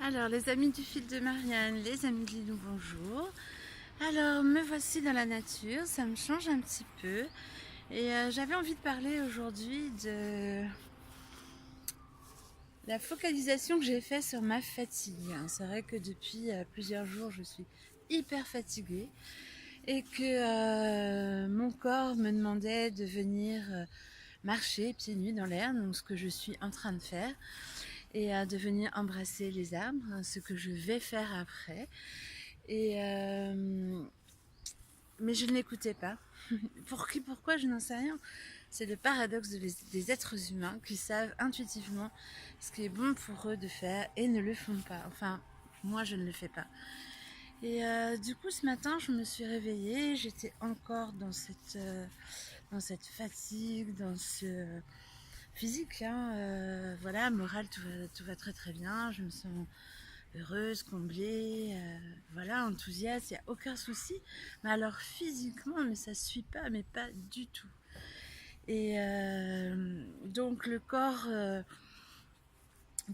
Alors, les amis du fil de Marianne, les amis de Lilou, bonjour. Alors, me voici dans la nature, ça me change un petit peu. Et j'avais envie de parler aujourd'hui de la focalisation que j'ai faite sur ma fatigue. C'est vrai que depuis plusieurs jours, je suis hyper fatiguée et que mon corps me demandait de venir marcher pieds nus dans l'air, donc ce que je suis en train de faire, et de venir embrasser les arbres, ce que je vais faire après. Et mais je ne l'écoutais pas. Pourquoi, je n'en sais rien. C'est le paradoxe des êtres humains qui savent intuitivement ce qui est bon pour eux de faire et ne le font pas. Enfin, moi je ne le fais pas. Et du coup ce matin je me suis réveillée, j'étais encore dans cette fatigue, dans ce physique, hein, voilà, morale, tout va très très bien, je me sens heureuse, comblée, voilà, enthousiaste, il n'y a aucun souci. Mais alors physiquement, mais ça suit pas, mais pas du tout. Et donc le corps,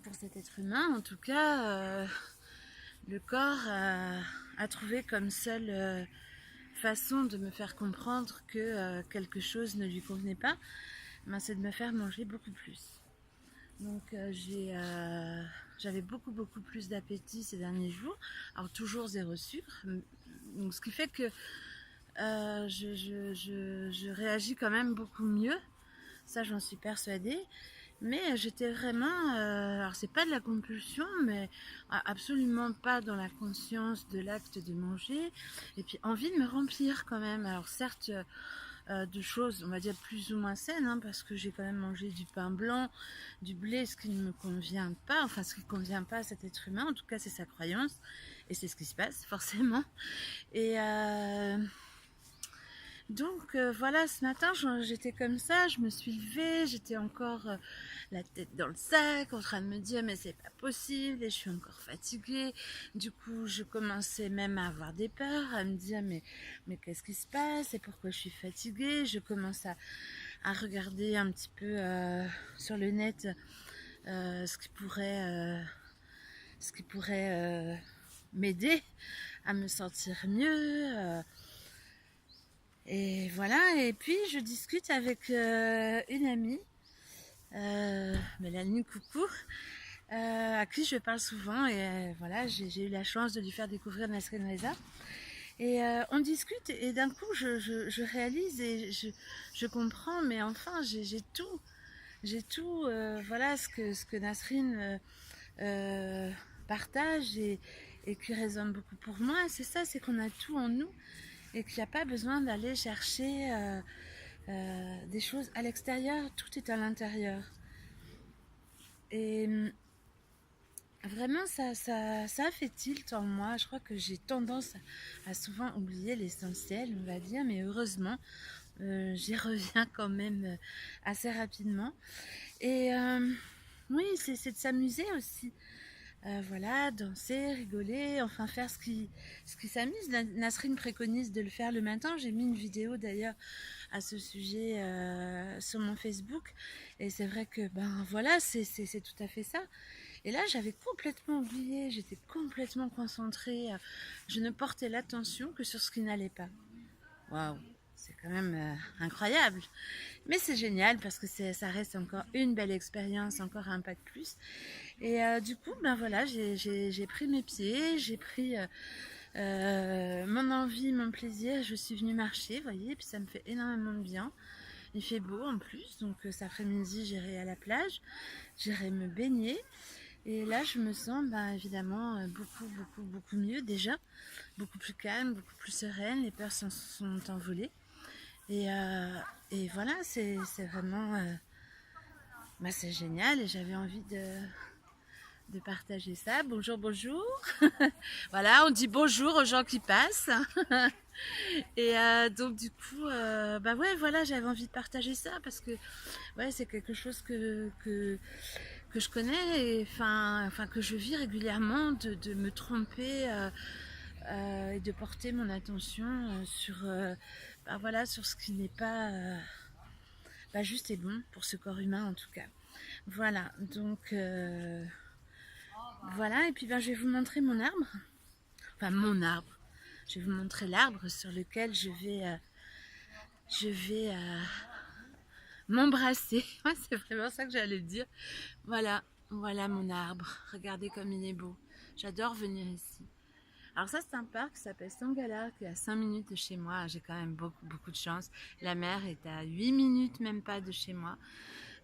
pour cet être humain en tout cas, le corps a trouvé comme seule façon de me faire comprendre que quelque chose ne lui convenait pas, ben, c'est de me faire manger beaucoup plus. Donc j'avais beaucoup plus d'appétit ces derniers jours. Alors toujours zéro sucre. Donc, ce qui fait que je réagis quand même beaucoup mieux. Ça j'en suis persuadée. Mais j'étais vraiment, alors c'est pas de la compulsion, mais absolument pas dans la conscience de l'acte de manger. Et puis envie de me remplir quand même. Alors certes, de choses, on va dire plus ou moins saines, hein, parce que j'ai quand même mangé du pain blanc, du blé, ce qui ne me convient pas, enfin ce qui ne convient pas à cet être humain, en tout cas c'est sa croyance, et c'est ce qui se passe forcément. Et donc voilà, ce matin j'étais comme ça, je me suis levée, j'étais encore la tête dans le sac, en train de me dire mais c'est pas possible et je suis encore fatiguée. Du coup je commençais même à avoir des peurs, à me dire mais qu'est-ce qui se passe et pourquoi je suis fatiguée. Je commence à regarder un petit peu sur le net ce qui pourrait m'aider à me sentir mieux. Et voilà, et puis je discute avec une amie, Mélanie, coucou, à qui je parle souvent. Et voilà, j'ai eu la chance de lui faire découvrir Nasrin Reza. Et on discute, et d'un coup je réalise et je comprends, mais enfin j'ai tout, voilà, ce que Nasrin partage et qui résonne beaucoup pour moi. C'est ça, c'est qu'on a tout en nous et qu'il n'y a pas besoin d'aller chercher des choses à l'extérieur, tout est à l'intérieur. Et vraiment, ça a fait tilt en moi. Je crois que j'ai tendance à souvent oublier l'essentiel, on va dire, mais heureusement, j'y reviens quand même assez rapidement. Et oui, c'est de s'amuser aussi. Voilà, danser, rigoler, enfin faire ce qui s'amuse. Nasrine préconise de le faire le matin. J'ai mis une vidéo d'ailleurs à ce sujet sur mon Facebook. Et c'est vrai que ben voilà, c'est tout à fait ça. Et là, j'avais complètement oublié, j'étais complètement concentrée. Je ne portais l'attention que sur ce qui n'allait pas. Waouh, c'est quand même incroyable. Mais c'est génial parce que ça reste encore une belle expérience, encore un pas de plus. Et du coup, ben voilà, j'ai pris mes pieds, j'ai pris mon envie, mon plaisir. Je suis venue marcher, vous voyez, puis ça me fait énormément de bien. Il fait beau en plus, donc cet après-midi, j'irai à la plage, j'irai me baigner. Et là, je me sens ben, évidemment beaucoup mieux déjà, beaucoup plus calme, beaucoup plus sereine. Les peurs sont envolées. Et, euh, et voilà, c'est vraiment, ben, c'est génial. Et j'avais envie de partager ça. Bonjour, bonjour. Voilà, on dit bonjour aux gens qui passent. Et donc du coup, bah ouais, voilà, j'avais envie de partager ça parce que ouais, c'est quelque chose que je connais et enfin que je vis régulièrement de me tromper et de porter mon attention sur bah voilà, sur ce qui n'est pas bah juste et bon pour ce corps humain en tout cas. Voilà, donc Voilà, et puis ben, je vais vous montrer mon arbre. Enfin, mon arbre. Je vais vous montrer l'arbre sur lequel je vais m'embrasser. Ouais, c'est vraiment ça que j'allais dire. Voilà, voilà mon arbre. Regardez comme il est beau. J'adore venir ici. Alors ça, c'est un parc qui s'appelle Sangala, qui est à 5 minutes de chez moi. J'ai quand même beaucoup, beaucoup de chance. La mer est à 8 minutes, même pas de chez moi.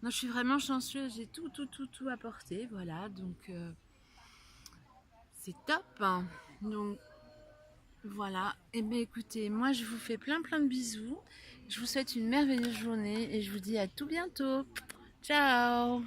Donc je suis vraiment chanceuse. J'ai tout, tout, tout, tout apporté. Voilà, donc c'est top, hein. Donc voilà. Et bien écoutez, moi je vous fais plein, plein de bisous. Je vous souhaite une merveilleuse journée et je vous dis à tout bientôt. Ciao!